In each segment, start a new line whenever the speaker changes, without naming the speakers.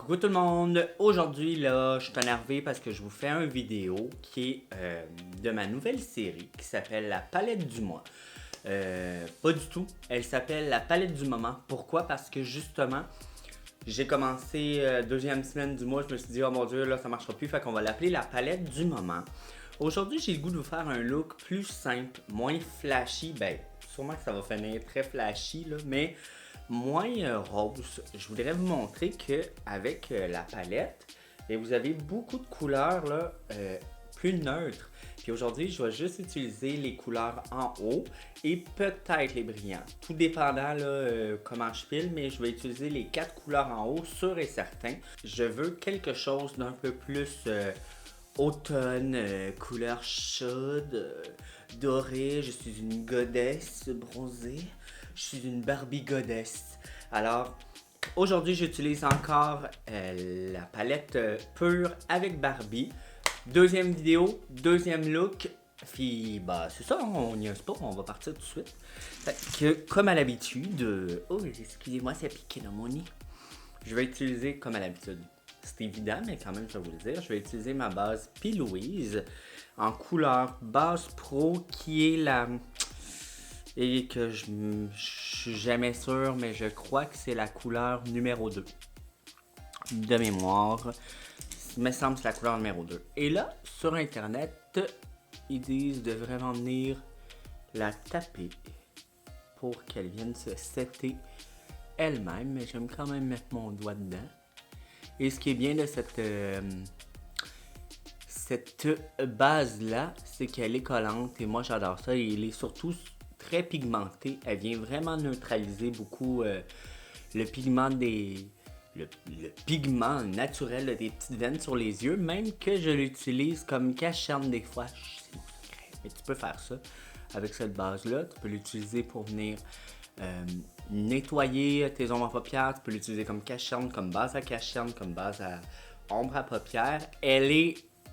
Coucou tout le monde! Aujourd'hui, là, je suis énervé parce que je vous fais une vidéo qui est de ma nouvelle série qui s'appelle La palette du mois. Pas du tout. Elle s'appelle La palette du moment. Pourquoi? Parce que justement, j'ai commencé deuxième semaine du mois. Je me suis dit, oh mon dieu, là, ça marchera plus. Fait qu'on va l'appeler La palette du moment. Aujourd'hui, j'ai le goût de vous faire un look plus simple, moins flashy. Ben, sûrement que ça va finir très flashy, là, mais moins rose. Je voudrais vous montrer qu'avec la palette, et vous avez beaucoup de couleurs là, plus neutres. Puis aujourd'hui, je vais juste utiliser les couleurs en haut et peut-être les brillants. Tout dépendant là, comment je file, mais je vais utiliser les 4 couleurs en haut, sûr et certain. Je veux quelque chose d'un peu plus automne, couleur chaude, dorée. Je suis une goddess bronzée. Je suis une Barbie goddess. Alors, aujourd'hui, j'utilise encore la palette pure avec Barbie. Deuxième vidéo, deuxième look. Puis, bah, c'est ça, on n'y a pas, on va partir tout de suite. Fait que, comme à l'habitude, oh, excusez-moi, ça piqué dans mon nez. Je vais utiliser, comme à l'habitude, c'est évident, mais quand même, je vais vous le dire, je vais utiliser ma base P. Louise en couleur base pro qui est la... Et que je suis jamais sûr, mais je crois que c'est la couleur numéro 2 de mémoire. Il me semble que c'est la couleur numéro 2. Et là, sur internet, ils disent de vraiment venir la taper pour qu'elle vienne se setter elle-même, mais j'aime quand même mettre mon doigt dedans. Et ce qui est bien de cette base-là, c'est qu'elle est collante et moi j'adore ça. Et elle est surtout très pigmentée. Elle vient vraiment neutraliser beaucoup le pigment le pigment naturel des petites veines sur les yeux, même que je l'utilise comme cache-cerne des fois. C'est mon secret. Mais tu peux faire ça avec cette base-là. Tu peux l'utiliser pour venir nettoyer tes ombres à paupières. Tu peux l'utiliser comme cache-cerne, comme base à cache-cerne, comme base à ombre à paupières.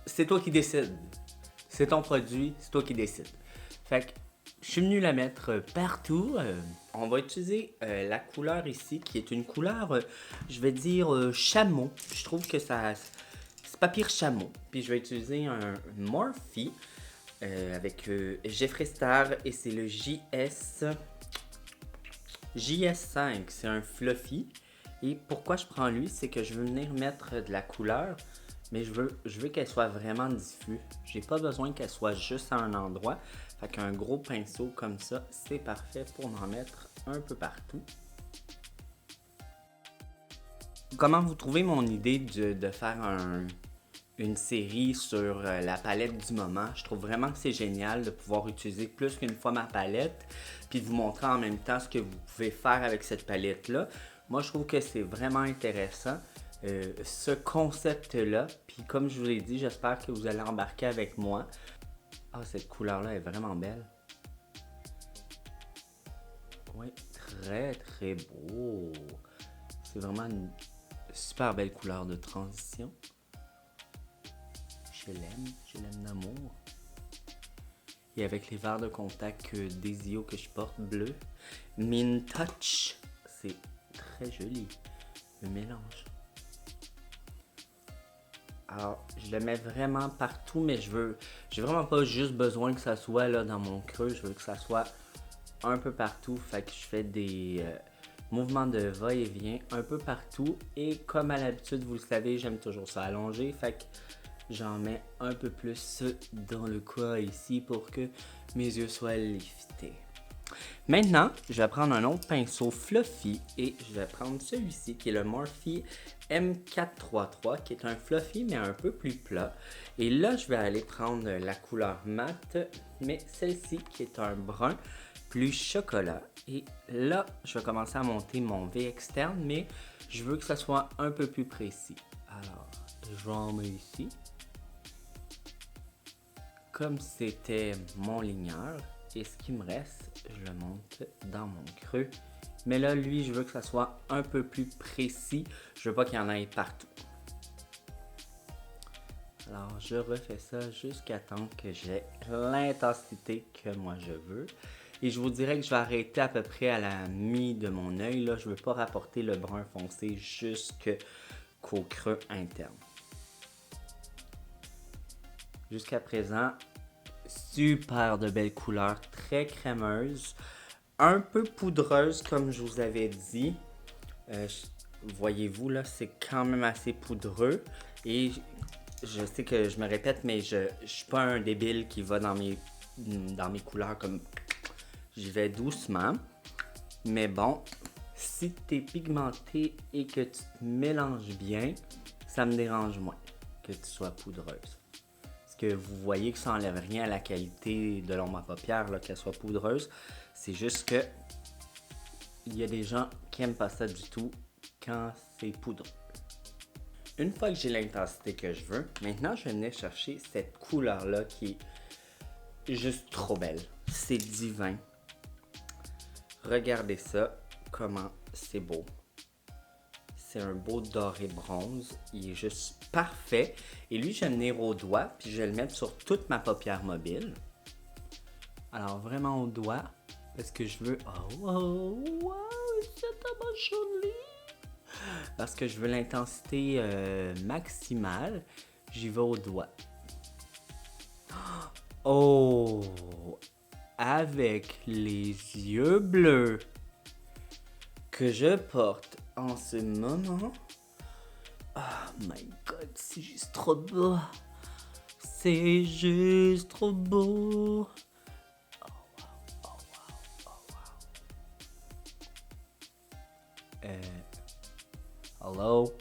C'est toi qui décides. C'est ton produit, c'est toi qui décides. Fait que je suis venu la mettre partout. On va utiliser la couleur ici, qui est une couleur, je vais dire, chameau. Je trouve que ça, c'est pas pire chameau. Puis je vais utiliser un Morphe avec Jeffree Star et c'est le JS5. C'est un fluffy. Et pourquoi je prends lui, c'est que je veux venir mettre de la couleur, mais je veux qu'elle soit vraiment diffuse. J'ai pas besoin qu'elle soit juste à un endroit. Fait qu'un gros pinceau comme ça, c'est parfait pour en mettre un peu partout. Comment vous trouvez mon idée de faire une série sur la palette du moment? Je trouve vraiment que c'est génial de pouvoir utiliser plus qu'une fois ma palette, puis de vous montrer en même temps ce que vous pouvez faire avec cette palette-là. Moi, je trouve que c'est vraiment intéressant. Ce concept-là, puis comme je vous l'ai dit, j'espère que vous allez embarquer avec moi. Ah, cette couleur-là est vraiment belle. Oui, très très beau. C'est vraiment une super belle couleur de transition. Je l'aime d'amour. Et avec les verres de contact Desio que je porte bleu, Min Touch, c'est très joli. Le mélange. Alors, je le mets vraiment partout, mais j'ai vraiment pas juste besoin que ça soit là dans mon creux. Je veux que ça soit un peu partout. Fait que je fais des mouvements de va-et-vient un peu partout. Et comme à l'habitude, vous le savez, j'aime toujours ça allonger. Fait que j'en mets un peu plus dans le coin ici pour que mes yeux soient liftés. Maintenant, je vais prendre un autre pinceau fluffy et je vais prendre celui-ci qui est le Morphe M433 qui est un fluffy mais un peu plus plat. Et là, je vais aller prendre la couleur mat, mais celle-ci qui est un brun plus chocolat. Et là, je vais commencer à monter mon V externe, mais je veux que ça soit un peu plus précis. Alors, je vais en mettre ici. Comme c'était mon ligneur. Et ce qui me reste, je le monte dans mon creux. Mais là, lui, je veux que ça soit un peu plus précis. Je veux pas qu'il y en ait partout. Alors, je refais ça jusqu'à temps que j'ai l'intensité que moi je veux. Et je vous dirais que je vais arrêter à peu près à la mi de mon œil. Là, je veux pas rapporter le brun foncé jusque qu'au creux interne. Jusqu'à présent, super de belles couleurs, très crémeuses, un peu poudreuse comme je vous avais dit. Voyez-vous là, c'est quand même assez poudreux et je sais que je me répète, mais je suis pas un débile qui va dans mes couleurs comme j'y vais doucement. Mais bon, si t'es pigmenté et que tu te mélanges bien, ça me dérange moins que tu sois poudreuse. Parce que vous voyez que ça enlève rien à la qualité de l'ombre à paupières, qu'elle soit poudreuse. C'est juste que il y a des gens qui aiment pas ça du tout quand c'est poudreux. Une fois que j'ai l'intensité que je veux, maintenant je vais venir chercher cette couleur-là qui est juste trop belle. C'est divin. Regardez ça, comment c'est beau. C'est un beau doré bronze. Il est juste parfait. Et lui, je vais venir au doigt, puis je vais le mettre sur toute ma paupière mobile. Alors vraiment au doigt, parce que je veux... Oh, wow, c'est tellement joli! Parce que je veux l'intensité maximale, j'y vais au doigt. Oh! Avec les yeux bleus que je porte en ce moment. Oh my god, c'est juste trop beau. C'est juste trop beau. Oh wow, oh wow, oh wow. Hello?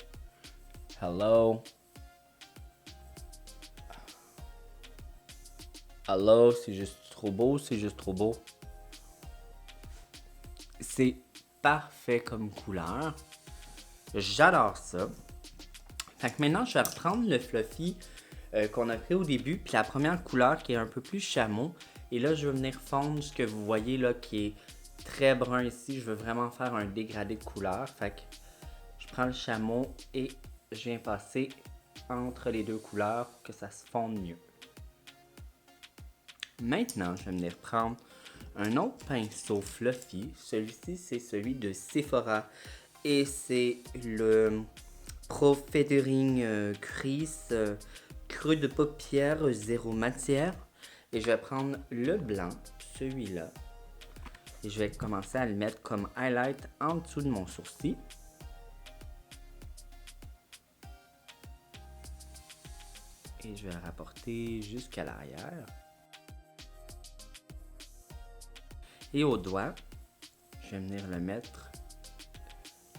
Hello? Hello, c'est juste trop beau, c'est juste trop beau. C'est parfait comme couleur. J'adore ça. Fait que maintenant, je vais reprendre le fluffy qu'on a pris au début, puis la première couleur qui est un peu plus chameau. Et là, je vais venir fondre ce que vous voyez là qui est très brun ici. Je veux vraiment faire un dégradé de couleur. Fait que je prends le chameau et je viens passer entre les deux couleurs pour que ça se fonde mieux. Maintenant, je vais venir prendre un autre pinceau fluffy. Celui-ci, c'est celui de Sephora. Et c'est le Pro Feathering Crease creux de paupières zéro matière. Et je vais prendre le blanc, celui-là. Et je vais commencer à le mettre comme highlight en dessous de mon sourcil. Et je vais le rapporter jusqu'à l'arrière. Et au doigt, je vais venir le mettre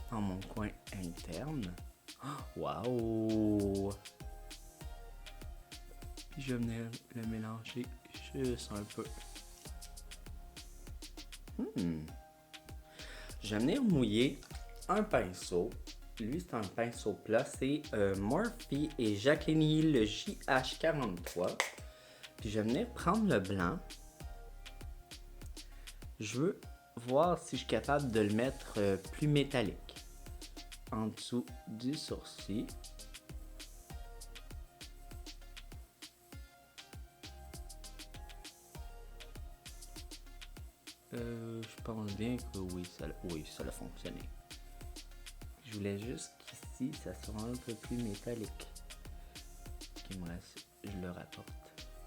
dans mon coin interne. Waouh! Puis je vais venir le mélanger juste un peu. Je vais venir mouiller un pinceau. Lui, c'est un pinceau plat. C'est Morphe et Jacqueline le JH43. Puis je vais venir prendre le blanc. Je veux voir si je suis capable de le mettre plus métallique. En dessous du sourcil. Je pense bien que oui, ça a fonctionné. Je voulais juste qu'ici, ça soit un peu plus métallique. Il me reste, je le rapporte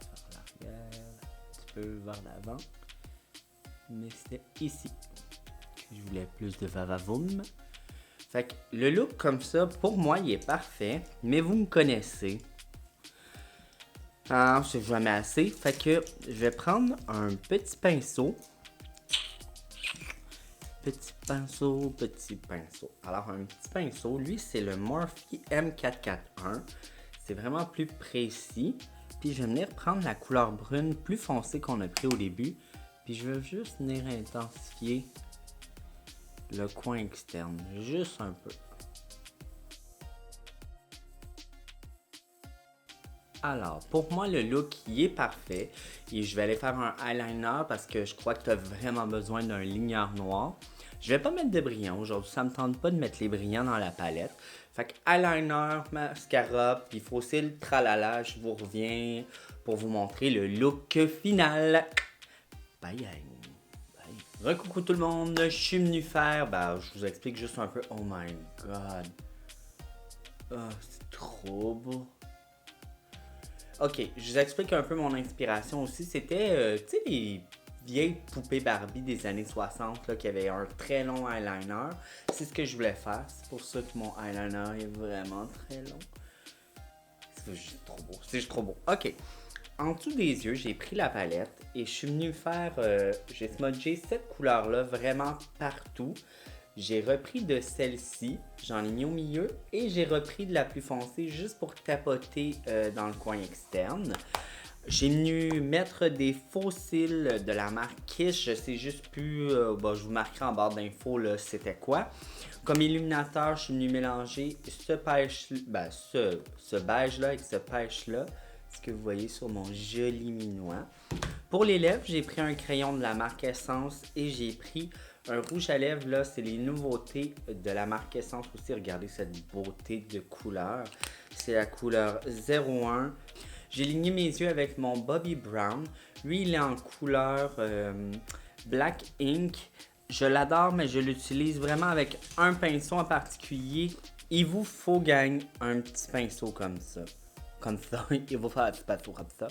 vers l'arrière, un petit peu vers l'avant. Mais c'était ici que je voulais plus de vavavoum. Fait que le look comme ça, pour moi, il est parfait. Mais vous me connaissez. Ah, c'est jamais assez. Fait que je vais prendre un petit pinceau. Petit pinceau, petit pinceau. Alors, un petit pinceau, lui, c'est le Morphe M441. C'est vraiment plus précis. Puis, je vais venir prendre la couleur brune plus foncée qu'on a pris au début. Puis, je veux juste venir intensifier le coin externe. Juste un peu. Alors, pour moi, le look, il est parfait. Et je vais aller faire un eyeliner parce que je crois que tu as vraiment besoin d'un ligneur noir. Je vais pas mettre de brillants aujourd'hui. Ça me tente pas de mettre les brillants dans la palette. Fait que eyeliner, mascara, puis faux-cils, tralala. Je vous reviens pour vous montrer le look final. Bye, bye. Recoucou tout le monde. Je suis venu faire, je vous explique juste un peu. Oh my god. Ah, c'est trop beau. Ok, je vous explique un peu mon inspiration aussi. C'était, tu sais, les vieilles poupées Barbie des années 60 là, qui avaient un très long eyeliner. C'est ce que je voulais faire. C'est pour ça que mon eyeliner est vraiment très long. C'est juste trop beau. C'est juste trop beau. Ok. En dessous des yeux, j'ai pris la palette et je suis venu faire. J'ai smudgé cette couleur-là vraiment partout. J'ai repris de celle-ci, j'en ai mis au milieu et j'ai repris de la plus foncée juste pour tapoter dans le coin externe. J'ai venu mettre des faux cils de la marque Kiss, je sais juste plus, je vous marquerai en barre d'infos là c'était quoi. Comme illuminateur, je suis venu mélanger ce pêche, ce beige là avec ce pêche là, ce que vous voyez sur mon joli minois. Pour les lèvres, j'ai pris un crayon de la marque Essence et j'ai pris un rouge à lèvres, là, c'est les nouveautés de la marque Essence aussi. Regardez cette beauté de couleur. C'est la couleur 01. J'ai ligné mes yeux avec mon Bobbi Brown. Lui, il est en couleur Black Ink. Je l'adore, mais je l'utilise vraiment avec un pinceau en particulier. Il vous faut gagner un petit pinceau comme ça. Comme ça, il vous faut un petit pinceau comme ça.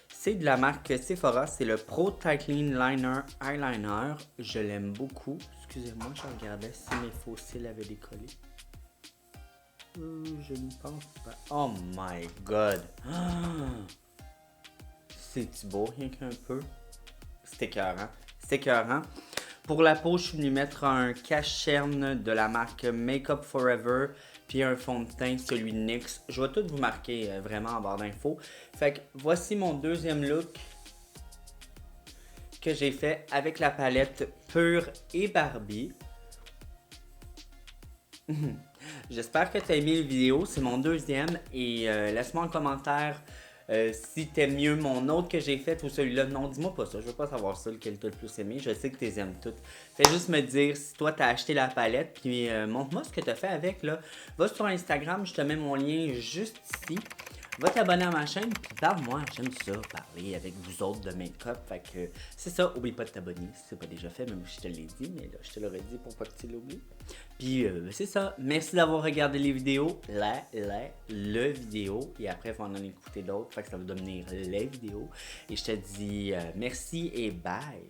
C'est de la marque Sephora, c'est le Pro Tightening Liner Eyeliner. Je l'aime beaucoup. Excusez-moi, je regardais si mes faux cils avaient décollé. Je ne pense pas. Oh my god! C'est-tu beau, rien qu'un peu? C'est écœurant. C'est écœurant. Pour la peau, je suis venu mettre un cache-cerne de la marque Makeup Forever, puis un fond de teint, celui de NYX. Je vais tout vous marquer vraiment en barre d'infos. Fait que voici mon deuxième look que j'ai fait avec la palette Pure et Barbie. J'espère que tu as aimé la vidéo, c'est mon deuxième et laisse-moi en commentaire si t'aimes mieux mon autre que j'ai fait ou celui-là. Non, dis-moi pas ça, je veux pas savoir ça, lequel t'as le plus aimé, je sais que t'es aimes toutes. Fais juste me dire si toi t'as acheté la palette, puis montre-moi ce que t'as fait avec là. Va sur Instagram, je te mets mon lien juste ici. Va t'abonner à ma chaîne, puis parle-moi, j'aime ça, parler avec vous autres de make-up. Fait que c'est ça, oublie pas de t'abonner si c'est pas déjà fait, même si je te l'ai dit, mais là je te l'aurais dit pour pas que tu l'oublies. Puis c'est ça, merci d'avoir regardé les vidéos, le vidéo, et après il faut en écouter d'autres, fait que ça va devenir les vidéos. Et je te dis merci et bye!